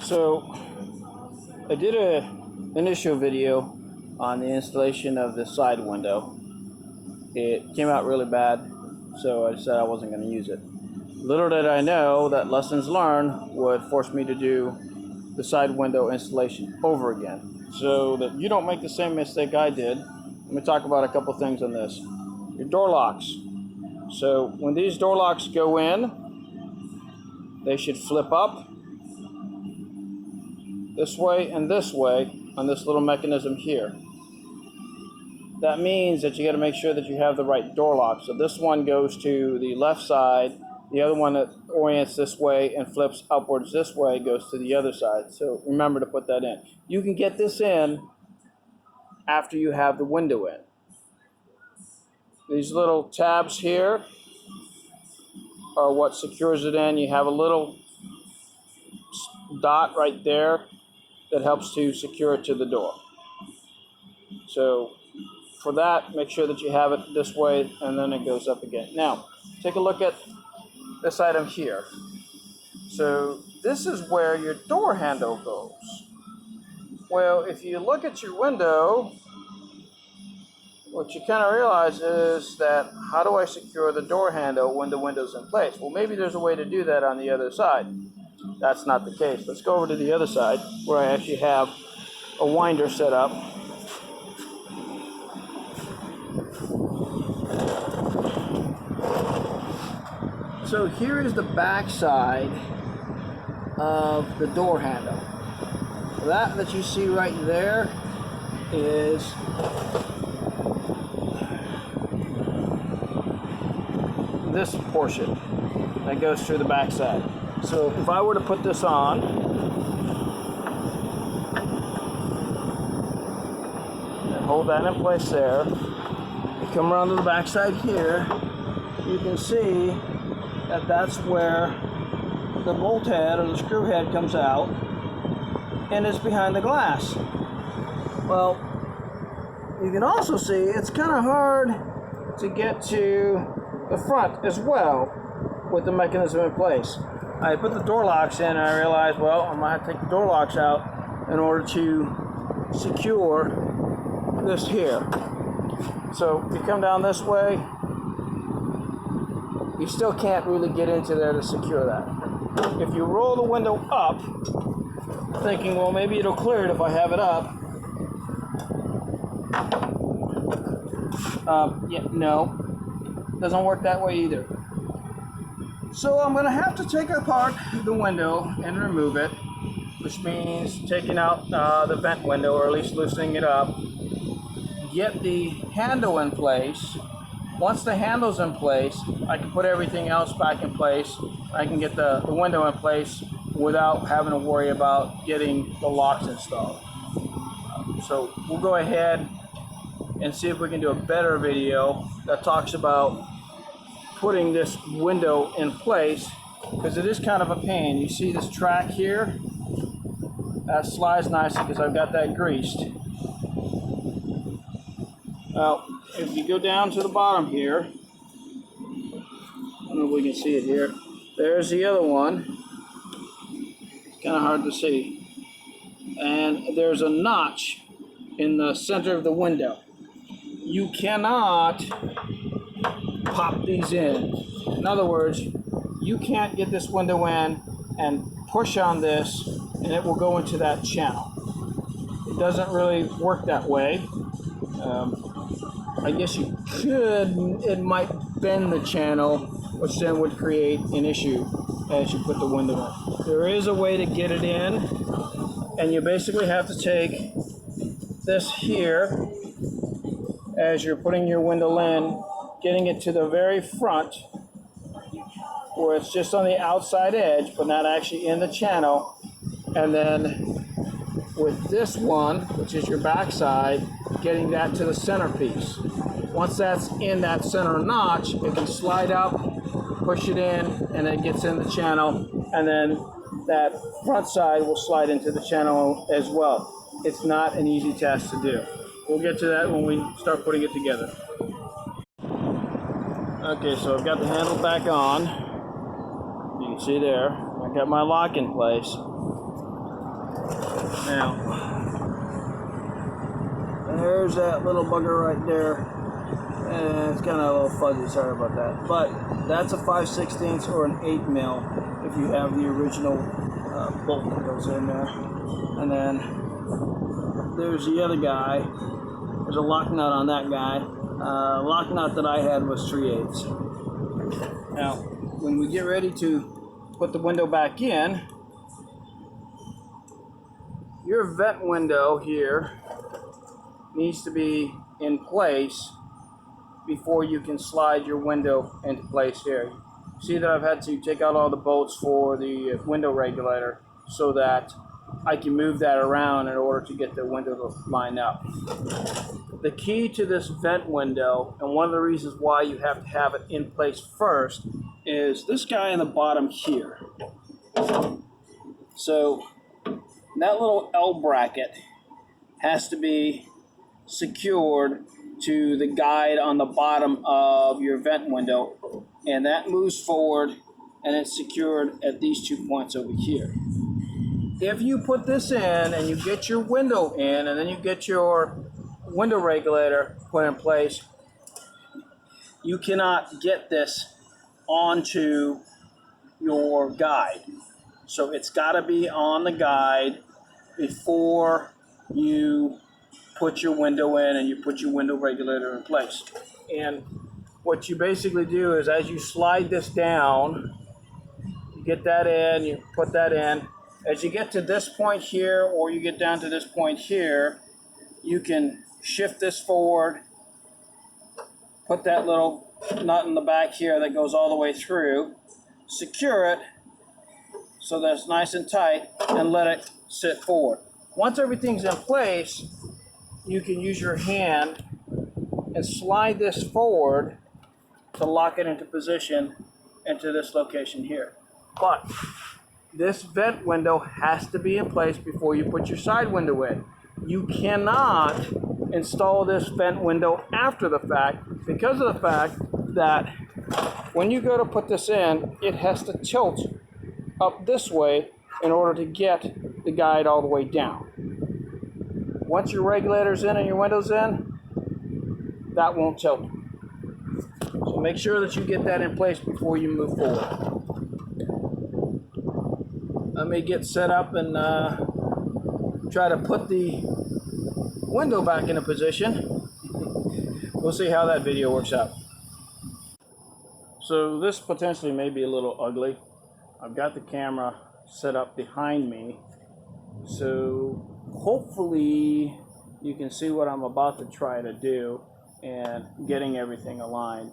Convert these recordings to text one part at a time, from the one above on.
So I did an initial video on the installation of the side window. It came out really bad, so I decided I wasn't going to use it. Little did I know that lessons learned would force me to do the side window installation over again. So that you don't make the same mistake I did, let me talk about a couple things on this. Your door locks. So when these door locks go in, they should flip up this way and this way on this little mechanism here. That means that you got to make sure that you have the right door lock. So this one goes to the left side, the other one that orients this way and flips upwards this way goes to the other side. So remember to put that in. You can get this in after you have the window in. These little tabs here are what secures it in. You have a little dot right there that helps to secure it to the door. So for that, make sure that you have it this way and then it goes up again. Now, take a look at this item here. So this is where your door handle goes. Well, if you look at your window, what you kind of realize is that how do I secure the door handle when the window's in place? Well, maybe there's a way to do that on the other side. That's not the case. Let's go over to the other side where I actually have a winder set up. So here is the back side of the door handle. That you see right there is this portion that goes through the back side. So if I were to put this on, and hold that in place there, you come around to the back side here, you can see that that's where the bolt head or the screw head comes out and it's behind the glass. Well, you can also see it's kind of hard to get to the front as well with the mechanism in place. I put the door locks in and I realized, well, I'm gonna have to take the door locks out in order to secure this here. So if you come down this way, you still can't really get into there to secure that. If you roll the window up, thinking, well, maybe it'll clear it if I have it up. No, doesn't work that way either. So I'm gonna have to take apart the window and remove it, which means taking out the vent window, or at least loosening it up. Get the handle in place. Once the handle's in place, I can put everything else back in place. I can get the window in place without having to worry about getting the locks installed. So we'll go ahead and see if we can do a better video that talks about putting this window in place, because it is kind of a pain. You see this track here? That slides nicely because I've got that greased. Now, if you go down to the bottom here, I don't know if we can see it here. There's the other one. It's kind of hard to see. And there's a notch in the center of the window. You cannot pop these in. In other words, you can't get this window in and push on this and it will go into that channel. It doesn't really work that way. I guess you could, it might bend the channel, which then would create an issue as you put the window in. There is a way to get it in, and you basically have to take this here as you're putting your window in, getting it to the very front where it's just on the outside edge but not actually in the channel, and then with this one, which is your back side, getting that to the centerpiece. Once that's in that center notch, it can slide up, push it in, and it gets in the channel, and then that front side will slide into the channel as well. It's not an easy task to do. We'll get to that when we start putting it together. Okay, so I've got the handle back on. You can see there, I got my lock in place. Now, there's that little bugger right there. And it's kind of a little fuzzy, sorry about that. But that's a 5/16 or an 8 mil if you have the original bolt that goes in there. And then there's the other guy. There's a lock nut on that guy. Lock nut that I had was 3/8. Now, when we get ready to put the window back in, your vent window here needs to be in place before you can slide your window into place here. See that I've had to take out all the bolts for the window regulator so that I can move that around in order to get the window to line up. The key to this vent window, and one of the reasons why you have to have it in place first, is this guy in the bottom here. So that little L bracket has to be secured to the guide on the bottom of your vent window, and that moves forward and it's secured at these 2 points over here. If you put this in and you get your window in and then you get your window regulator put in place, you cannot get this onto your guide. So it's got to be on the guide before you put your window in and you put your window regulator in place. And what you basically do is, as you slide this down, you get that in, you put that in. As you get to this point here, or you get down to this point here, you can shift this forward, put that little nut in the back here that goes all the way through, secure it so that it's nice and tight, and let it sit forward. Once everything's in place, you can use your hand and slide this forward to lock it into position into this location here. But this vent window has to be in place before you put your side window in. You cannot install this vent window after the fact, because of the fact that when you go to put this in, it has to tilt up this way in order to get the guide all the way down. Once your regulator's in and your window's in, that won't tilt. So make sure that you get that in place before you move forward. Let me get set up and try to put the window back into position. We'll see how that video works out. So this potentially may be a little ugly. I've got the camera set up behind me, so hopefully you can see what I'm about to try to do and getting everything aligned.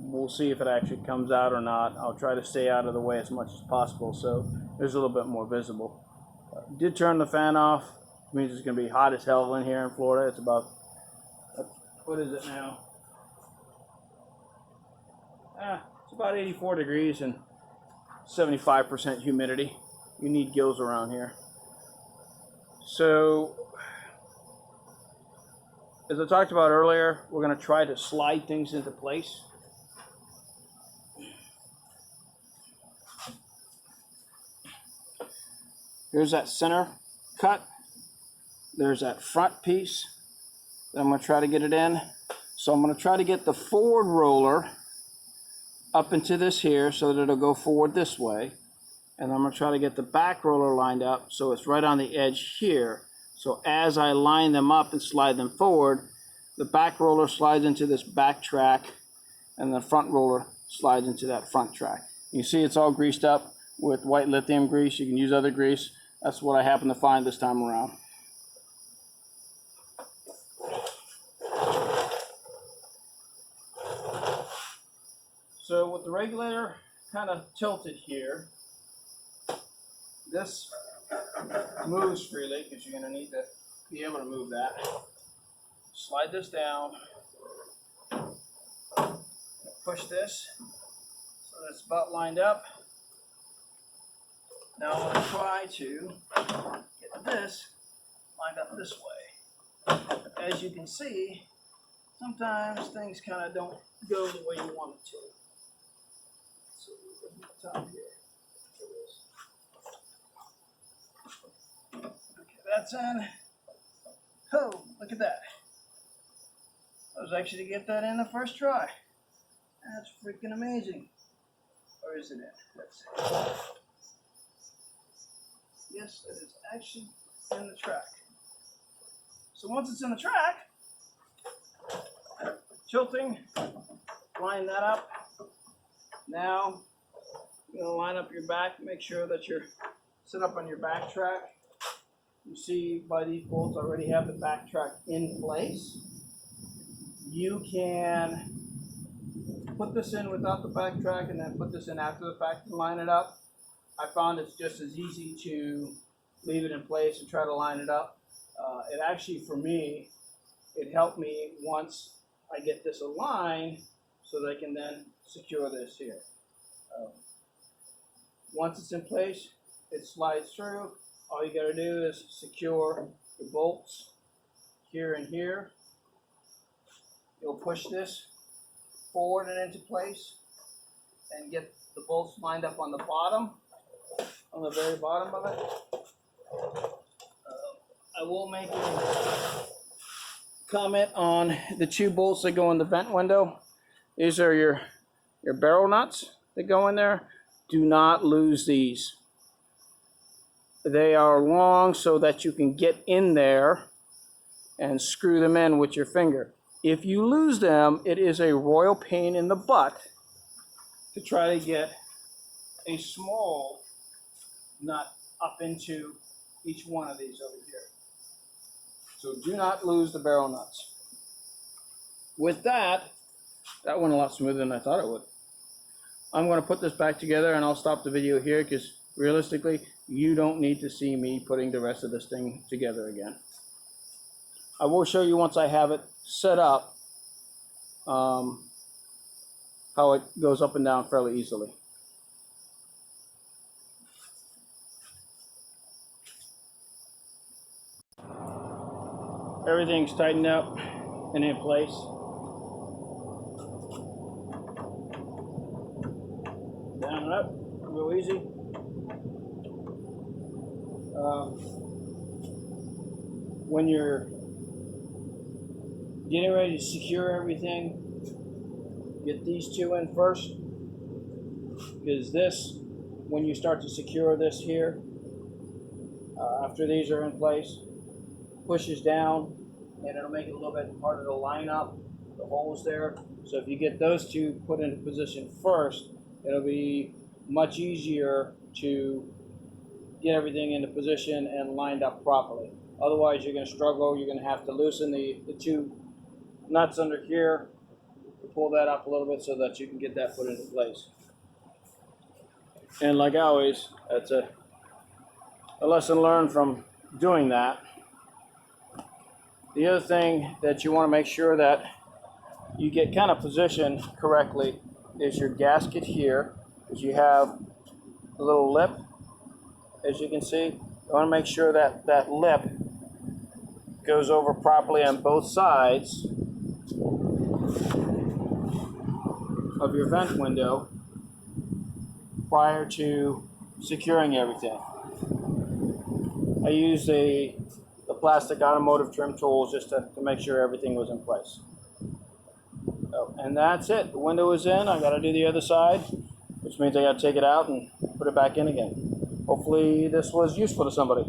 We'll see if it actually comes out or not. I'll try to stay out of the way as much as possible so there's a little bit more visible. Did turn the fan off. It means it's going to be hot as hell in here in Florida. It's about, what is it now? It's about 84 degrees and 75% humidity. You need gills around here. So, as I talked about earlier, we're going to try to slide things into place. Here's that center cut. There's that front piece that I'm going to try to get it in. So I'm going to try to get the forward roller up into this here so that it'll go forward this way. And I'm going to try to get the back roller lined up so it's right on the edge here. So as I line them up and slide them forward, the back roller slides into this back track and the front roller slides into that front track. You see it's all greased up with white lithium grease. You can use other grease. That's what I happen to find this time around. So with the regulator kind of tilted here, this moves freely because you're going to need to be able to move that. Slide this down, push this so that's about lined up. Now I'm going to try to get this lined up this way. As you can see, sometimes things kind of don't go the way you want it to. So we're going to top here. that's in. Oh, look at that. I was actually to get that in the first try. That's freaking amazing. Or is it in? Let's see. Yes, it is actually in the track. So once it's in the track, tilting, line that up. Now, you're gonna line up your back, make sure that you're set up on your back track. You see by these bolts I already have the back track in place. You can put this in without the back track and then put this in after the fact to line it up. I found it's just as easy to leave it in place and try to line it up. It actually, for me, it helped me once I get this aligned so that I can then secure this here. Once it's in place, it slides through. All you got to do is secure the bolts here and here. You'll push this forward and into place and get the bolts lined up on the bottom, on the very bottom of it. I will make a comment on the two bolts that go in the vent window. These are your barrel nuts that go in there. Do not lose these. They are long so that you can get in there and screw them in with your finger. If you lose them, it is a royal pain in the butt to try to get a small nut up into each one of these over here. So do not lose the barrel nuts. With that went a lot smoother than I thought it would. I'm going to put this back together and I'll stop the video here because realistically, you don't need to see me putting the rest of this thing together again. I will show you once I have it set up how it goes up and down fairly easily. Everything's tightened up and in place. Down and up, real easy. When you're getting ready to secure everything, get these two in first, because this, when you start to secure this here, after these are in place, pushes down and it'll make it a little bit harder to line up the holes there. So if you get those two put into position first, it'll be much easier to get everything into position and lined up properly. Otherwise you're going to struggle. You're going to have to loosen the two nuts under here to pull that up a little bit so that you can get that put into place. And like always, that's a lesson learned from doing that. The other thing that you want to make sure that you get kind of positioned correctly is your gasket here, because you have a little lip, as you can see. You want to make sure that that lip goes over properly on both sides of your vent window prior to securing everything. I used the plastic automotive trim tools just to make sure everything was in place. So, and that's it. The window is in. I got to do the other side, which means I got to take it out and put it back in again. Hopefully this was useful to somebody.